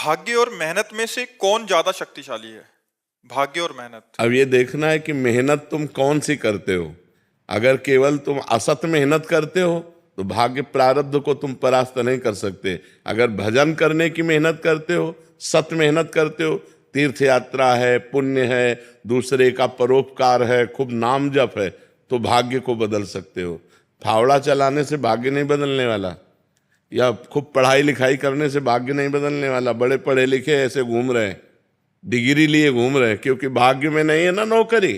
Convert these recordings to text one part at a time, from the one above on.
भाग्य और मेहनत में से कौन ज्यादा शक्तिशाली है? भाग्य और मेहनत। अब ये देखना है कि मेहनत तुम कौन सी करते हो। अगर केवल तुम असत मेहनत करते हो तो भाग्य प्रारब्ध को तुम परास्त नहीं कर सकते। अगर भजन करने की मेहनत करते हो, सत मेहनत करते हो, तीर्थ यात्रा है, पुण्य है, दूसरे का परोपकार है, खूब नाम जप है, तो भाग्य को बदल सकते हो। फावड़ा चलाने से भाग्य नहीं बदलने वाला, या खूब पढ़ाई लिखाई करने से भाग्य नहीं बदलने वाला। बड़े पढ़े लिखे ऐसे घूम रहे हैं, डिग्री लिए घूम रहे हैं, क्योंकि भाग्य में नहीं है ना नौकरी,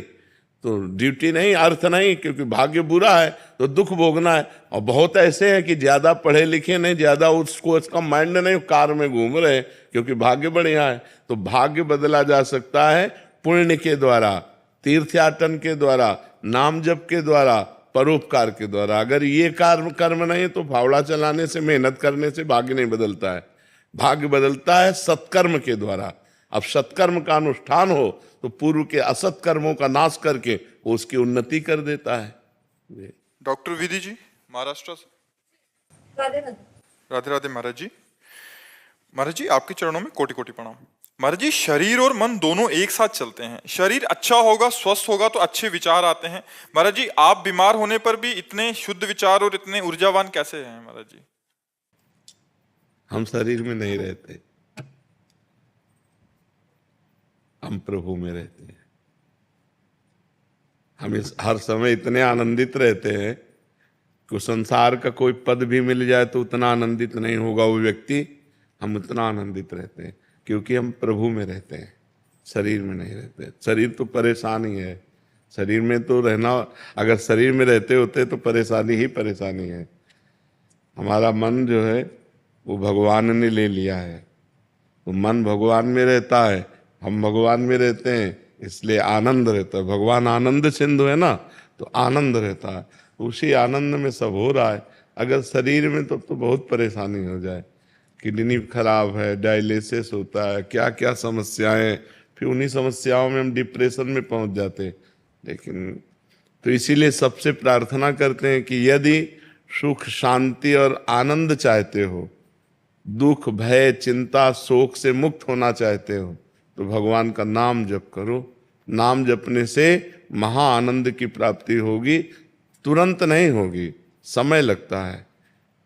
तो ड्यूटी नहीं, अर्थ नहीं, क्योंकि भाग्य बुरा है तो दुख भोगना है। और बहुत ऐसे हैं कि ज्यादा पढ़े लिखे नहीं, ज्यादा उसको उसका माइंड नहीं, कार में घूम रहे हैं क्योंकि भाग्य बढ़िया है। तो भाग्य बदला जा सकता है पुण्य के द्वारा, तीर्थयाटन के द्वारा, नाम जप के द्वारा, परोपकार के द्वारा। अगर ये कर्म नहीं तो फावड़ा चलाने से, मेहनत करने से भाग्य नहीं बदलता है। भाग्य बदलता है सत्कर्म के द्वारा। अब सत्कर्म का अनुष्ठान हो तो पूर्व के असत कर्मों का नाश करके वो उसकी उन्नति कर देता है। डॉक्टर विधि जी, महाराष्ट्र से। राधे राधे। राधे राधे महाराज जी। महाराज जी, आपके चरणों में कोटि कोटि प्रणाम। महाराज जी, शरीर और मन दोनों एक साथ चलते हैं। शरीर अच्छा होगा, स्वस्थ होगा तो अच्छे विचार आते हैं। महाराज जी, आप बीमार होने पर भी इतने शुद्ध विचार और इतने ऊर्जावान कैसे हैं महाराज जी? हम शरीर में नहीं रहते, हम प्रभु में रहते हैं। हम हर समय इतने आनंदित रहते हैं कि संसार का कोई पद भी मिल जाए तो उतना आनंदित नहीं होगा वो व्यक्ति। हम उतना आनंदित रहते हैं क्योंकि हम प्रभु में रहते हैं, शरीर में नहीं रहते। शरीर तो परेशान ही है, शरीर में तो रहना, अगर शरीर में रहते होते तो परेशानी ही परेशानी है। हमारा मन जो है वो भगवान ने ले लिया है, तो मन भगवान में रहता है, हम भगवान में रहते हैं, इसलिए आनंद रहता है। भगवान आनंद सिंधु है ना, तो आनंद रहता है, उसी आनंद में सब हो रहा है। अगर शरीर में तो बहुत परेशानी हो जाए, किडनी खराब है, डायलिसिस होता है, क्या क्या समस्याएं, फिर उन्हीं समस्याओं में हम डिप्रेशन में पहुंच जाते हैं। लेकिन तो इसीलिए सबसे प्रार्थना करते हैं कि यदि सुख शांति और आनंद चाहते हो, दुख भय चिंता शोक से मुक्त होना चाहते हो, तो भगवान का नाम जप करो। नाम जपने से महा आनंद की प्राप्ति होगी। तुरंत नहीं होगी, समय लगता है।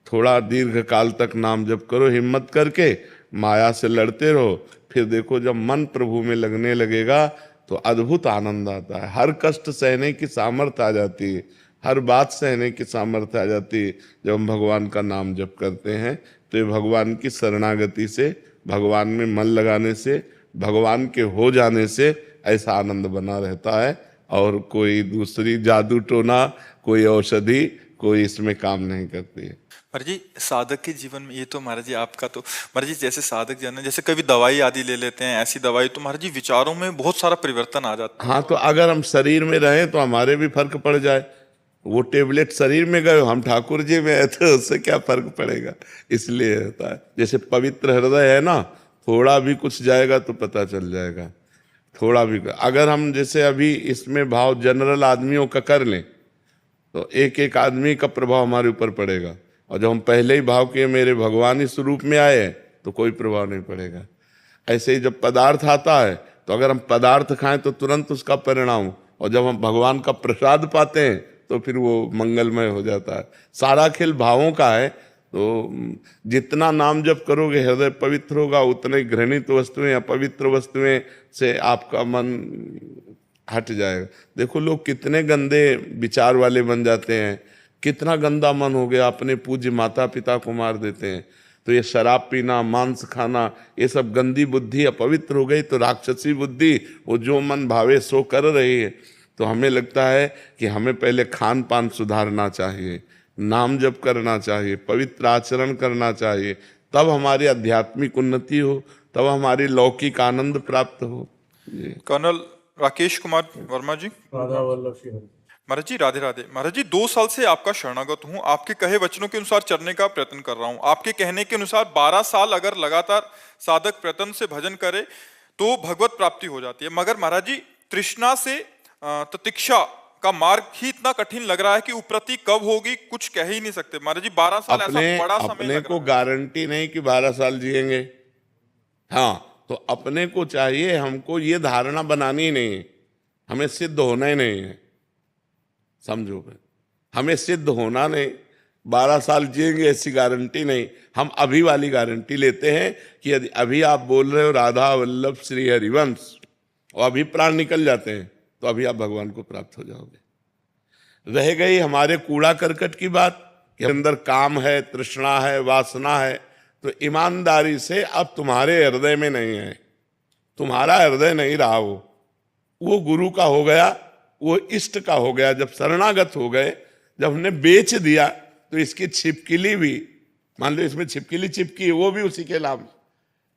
थोड़ा दीर्घ काल तक नाम जप करो, हिम्मत करके माया से लड़ते रहो। फिर देखो जब मन प्रभु में लगने लगेगा तो अद्भुत आनंद आता है। हर कष्ट सहने की सामर्थ्य आ जाती है, हर बात सहने की सामर्थ्य आ जाती है जब हम भगवान का नाम जप करते हैं। तो ये भगवान की शरणागति से, भगवान में मन लगाने से, भगवान के हो जाने से ऐसा आनंद बना रहता है। और कोई दूसरी जादू टोना, कोई औषधि, कोई इसमें काम नहीं करती है। महाराज जी, साधक के जीवन में ये तो महाराज जी आपका तो महाराज जी, जैसे साधक जन है, जैसे कभी दवाई आदि ले लेते हैं, ऐसी दवाई तो महाराज जी विचारों में बहुत सारा परिवर्तन आ जाता है। हाँ, तो अगर हम शरीर में रहें तो हमारे भी फर्क पड़ जाए। वो टेबलेट शरीर में गए, हम ठाकुर जी में है, तो उससे क्या फर्क पड़ेगा। इसलिए होता है, जैसे पवित्र हृदय है ना, थोड़ा भी कुछ जाएगा तो पता चल जाएगा। थोड़ा भी अगर हम जैसे अभी इसमें भाव जनरल आदमियों का कर लें तो एक एक आदमी का प्रभाव हमारे ऊपर पड़ेगा। और जब हम पहले ही भाव किए मेरे भगवान इस रूप में आए हैं तो कोई प्रभाव नहीं पड़ेगा। ऐसे ही जब पदार्थ आता है तो अगर हम पदार्थ खाएं तो तुरंत उसका परिणाम, और जब हम भगवान का प्रसाद पाते हैं तो फिर वो मंगलमय हो जाता है। सारा खेल भावों का है। तो जितना नाम जप करोगे हृदय पवित्र होगा, उतने घृणित वस्तुएं, अपवित्र वस्तुएं से आपका मन हट जाएगा। देखो लोग कितने गंदे विचार वाले बन जाते हैं, कितना गंदा मन हो गया, अपने पूज्य माता पिता को मार देते हैं। तो ये शराब पीना, मांस खाना, ये सब गंदी बुद्धि अपवित्र हो गई। तो राक्षसी बुद्धि, वो जो मन भावे सो कर रही है। तो हमें लगता है कि हमें पहले खान पान सुधारना चाहिए, नाम जप करना चाहिए, पवित्र आचरण करना चाहिए, तब हमारी आध्यात्मिक उन्नति हो, तब हमारी लौकिक आनंद प्राप्त हो। कर्नल राकेश कुमार वर्मा जी। महाराज जी राधे राधे। महाराज जी, 2 साल से आपका शरणागत हूँ, आपके कहे वचनों के अनुसार चलने का प्रयत्न कर रहा हूँ। आपके कहने के अनुसार 12 साल अगर लगातार साधक प्रयत्न से भजन करे तो भगवत प्राप्ति हो जाती है। मगर महाराज जी, तृष्णा से तितिक्षा का मार्ग ही इतना कठिन लग रहा है कि उपरति कब होगी कुछ कह ही नहीं सकते। महाराज जी, 12 साल ऐसा बड़ा समय अपने लग को रहा है। गारंटी नहीं कि 12 साल जिएंगे। हाँ, तो अपने को चाहिए, हमको ये धारणा बनानी नहीं है, हमें सिद्ध होना ही नहीं है। समझो भाई, हमें सिद्ध होना नहीं, 12 साल जिएंगे ऐसी गारंटी नहीं। हम अभी वाली गारंटी लेते हैं कि यदि अभी आप बोल रहे हो राधा वल्लभ श्री हरिवंश और अभी प्राण निकल जाते हैं तो अभी आप भगवान को प्राप्त हो जाओगे। रह गई हमारे कूड़ा करकट की बात कि अंदर काम है, तृष्णा है, वासना है, तो ईमानदारी से अब तुम्हारे हृदय में नहीं है, तुम्हारा हृदय नहीं रहा, वो गुरु का हो गया, वो इष्ट का हो गया। जब शरणागत हो गए, जब हमने बेच दिया तो इसकी छिपकली भी, मान लो इसमें छिपकली चिपकी है, वो भी उसी के नाम,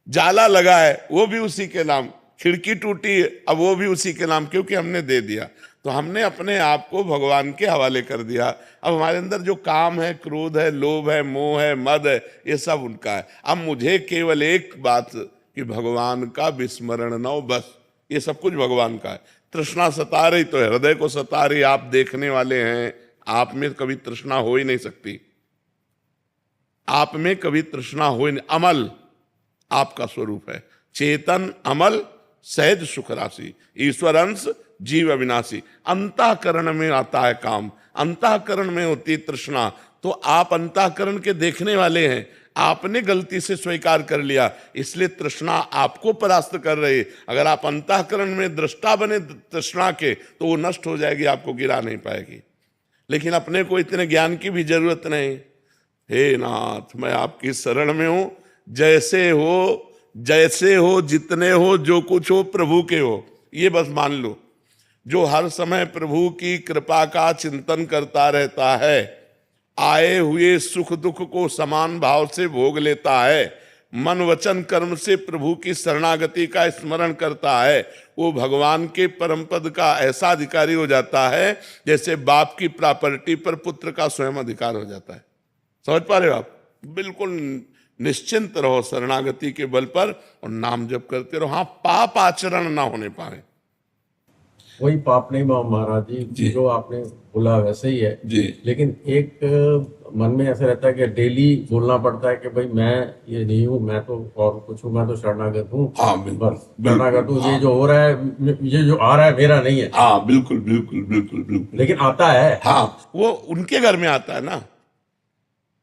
जाला लगा है वो भी उसी के नाम, खिड़की टूटी है अब वो भी उसी के नाम, क्योंकि हमने दे दिया। तो हमने अपने आप को भगवान के हवाले कर दिया। अब हमारे अंदर जो काम है, क्रोध है, लोभ है, मोह है, मद है, ये सब उनका है। अब मुझे केवल एक बात कि भगवान का विस्मरण न हो, बस, ये सब कुछ भगवान का है। तृष्णा सता रही तो हृदय को सता रही, आप देखने वाले हैं, आप में कभी तृष्णा हो ही नहीं सकती, आप में कभी तृष्णा हो ही नहीं। अमल आपका स्वरूप है, चेतन अमल सहज सुख राशि, ईश्वर अंश जीव अविनाशी। अंतःकरण में आता है काम, अंतःकरण में होती तृष्णा, तो आप अंतःकरण के देखने वाले हैं, आपने गलती से स्वीकार कर लिया, इसलिए तृष्णा आपको परास्त कर रही। अगर आप अंतःकरण में दृष्टा बने तृष्णा के तो वो नष्ट हो जाएगी, आपको गिरा नहीं पाएगी। लेकिन अपने को इतने ज्ञान की भी जरूरत नहीं। हे नाथ, मैं आपकी शरण में हूं, जैसे हो, जितने हो, जो कुछ हो प्रभु के हो, ये बस मान लो। जो हर समय प्रभु की कृपा का चिंतन करता रहता है, आए हुए सुख दुख को समान भाव से भोग लेता है, मन वचन कर्म से प्रभु की शरणागति का स्मरण करता है, वो भगवान के परम पद का ऐसा अधिकारी हो जाता है जैसे बाप की प्रॉपर्टी पर पुत्र का स्वयं अधिकार हो जाता है। समझ पा रहे हो आप? बिल्कुल निश्चिंत रहो शरणागति के बल पर और नाम जप करते रहो। हाँ, पाप आचरण ना होने पाए, वही पाप नहीं महाराज जी, जो आपने बोला वैसे ही है जी। लेकिन एक मन में ऐसा रहता है कि डेली बोलना पड़ता है कि भाई मैं ये नहीं हूँ, मैं तो और कुछ हूँ, मैं तो शरणागत हूँ। हाँ, बिल्कुल, बस शरणागत हूँ। ये जो हो रहा है, ये जो आ रहा है मेरा नहीं है। हाँ, बिल्कुल बिल्कुल बिल्कुल बिल्कुल। लेकिन आता है। हाँ, वो उनके घर में आता है ना,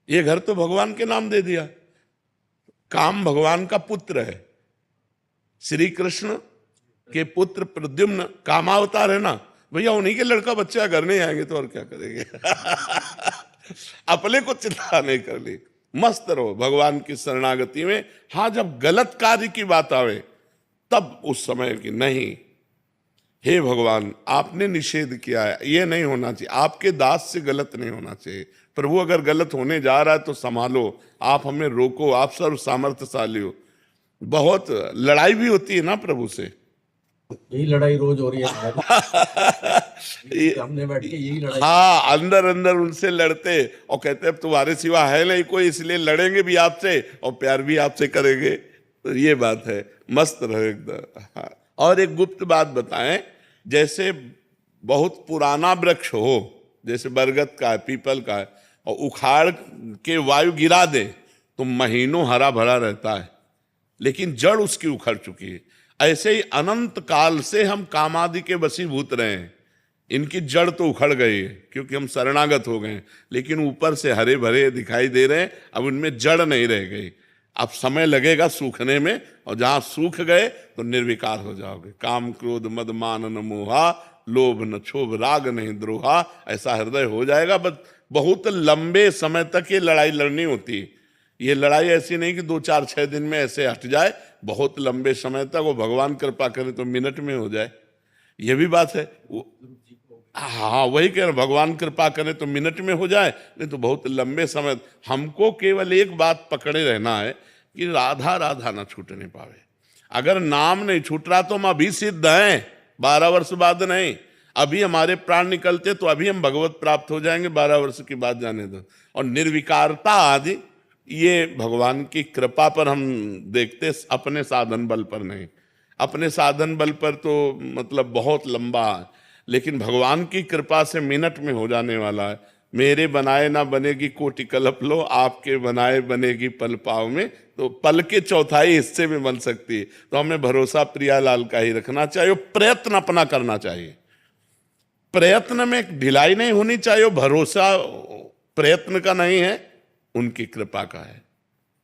ये घर तो भगवान के नाम दे दिया। काम भगवान का पुत्र है, श्री कृष्ण के पुत्र प्रद्युम्न कामावतार है ना भैया, उन्हीं के लड़का बच्चा घर नहीं आएंगे तो और क्या करेंगे। अपने को चिंता नहीं कर ली, मस्त रहो भगवान की शरणागति में। हाँ, जब गलत कार्य की बात आवे तब उस समय की नहीं, हे भगवान आपने निषेध किया है, ये नहीं होना चाहिए, आपके दास से गलत नहीं होना चाहिए। प्रभु अगर गलत होने जा रहा है तो संभालो, आप हमें रोको, आप सर्व सामर्थ्यशाली हो। बहुत लड़ाई भी होती है ना प्रभु से, यही लड़ाई रोज हो रही है। हमने बैठ के यही लड़ाई। हाँ, अंदर अंदर उनसे लड़ते और कहते अब तुम्हारे सिवा है नहीं कोई, इसलिए लड़ेंगे भी आपसे और प्यार भी आपसे करेंगे। तो ये बात है, मस्त रहे एकदम। हाँ। और एक गुप्त बात बताएं, जैसे बहुत पुराना वृक्ष हो, जैसे बरगद का है, पीपल का है, और उखाड़ के वायु गिरा दे तो महीनों हरा भरा रहता है, लेकिन जड़ उसकी उखड़ चुकी है। ऐसे ही अनंत काल से हम कामादि के वशीभूत रहे हैं, इनकी जड़ तो उखड़ गई है क्योंकि हम शरणागत हो गए, लेकिन ऊपर से हरे भरे दिखाई दे रहे हैं, अब उनमें जड़ नहीं रह गई। अब समय लगेगा सूखने में, और जहां सूख गए तो निर्विकार हो जाओगे। काम क्रोध मद मान न मोहा, लोभ न क्षोभ राग नहीं द्रोहा, ऐसा हृदय हो जाएगा। बस बहुत लंबे समय तक ये लड़ाई लड़नी होती है। ये लड़ाई ऐसी नहीं कि 2 4 6 दिन में ऐसे हट जाए, बहुत लंबे समय तक। वो भगवान कृपा करे तो मिनट में हो जाए, ये भी बात है। हाँ, वही कह रहे, भगवान कृपा करे तो मिनट में हो जाए, नहीं तो बहुत लंबे समय। हमको केवल एक बात पकड़े रहना है कि राधा राधा ना छूटने पावे। अगर नाम नहीं छूट रहा तो हम अभी सिद्ध हैं, 12 वर्ष बाद नहीं। अभी हमारे प्राण निकलते तो अभी हम भगवत प्राप्त हो जाएंगे, 12 वर्ष की बात जाने दो। और निर्विकारता आदि ये भगवान की कृपा पर हम देखते, अपने साधन बल पर नहीं। अपने साधन बल पर तो मतलब बहुत लंबा है, लेकिन भगवान की कृपा से मिनट में हो जाने वाला है। मेरे बनाए ना बनेगी कोटि कल्प लो, आपके बनाए बनेगी पल पाव में, तो पल के चौथाई हिस्से में बन सकती है। तो हमें भरोसा प्रियालाल का ही रखना चाहिए, प्रयत्न अपना करना चाहिए। प्रयत्न में ढिलाई नहीं होनी चाहिए। भरोसा प्रयत्न का नहीं है, उनकी कृपा का है।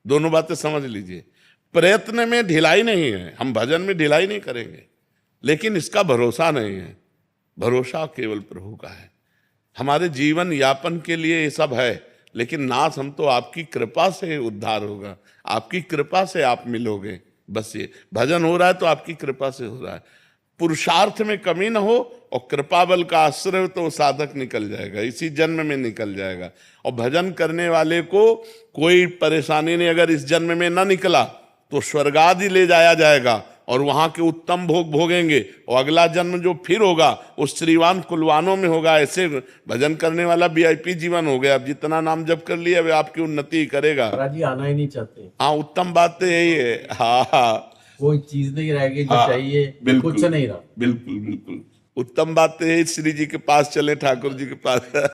दोनों बातें समझ लीजिए। प्रयत्न में ढिलाई नहीं है, हम भजन में ढिलाई नहीं करेंगे, लेकिन इसका भरोसा नहीं है। भरोसा केवल प्रभु का है। हमारे जीवन यापन के लिए ये सब है, लेकिन नाथ हम तो आपकी कृपा से उद्धार होगा, आपकी कृपा से आप मिलोगे। बस ये भजन हो रहा है तो आपकी कृपा से हो रहा है। पुरुषार्थ में कमी ना हो और कृपा बल का आश्रय हो तो साधक निकल जाएगा, इसी जन्म में निकल जाएगा। और भजन करने वाले को कोई परेशानी नहीं, अगर इस जन्म में ना निकला तो स्वर्ग आदि ले जाया जाएगा और वहां के उत्तम भोग भोगेंगे, और अगला जन्म जो फिर होगा उस श्रीवान कुलवानों में होगा। ऐसे भजन करने वाला वीआईपी जीवन हो गया। अब जितना नाम जप कर लिया वे आपकी उन्नति ही करेगा। महाराज जी आना ही नहीं चाहते। हाँ, उत्तम बात तो यही है। हाँ, कोई चीज नहीं रहेगी जो हाँ, चाहिए, बिल्कुल, कुछ नहीं रहा। बिल्कुल बिल्कुल उत्तम बात तो यही, श्री जी के पास चले, ठाकुर जी के पास।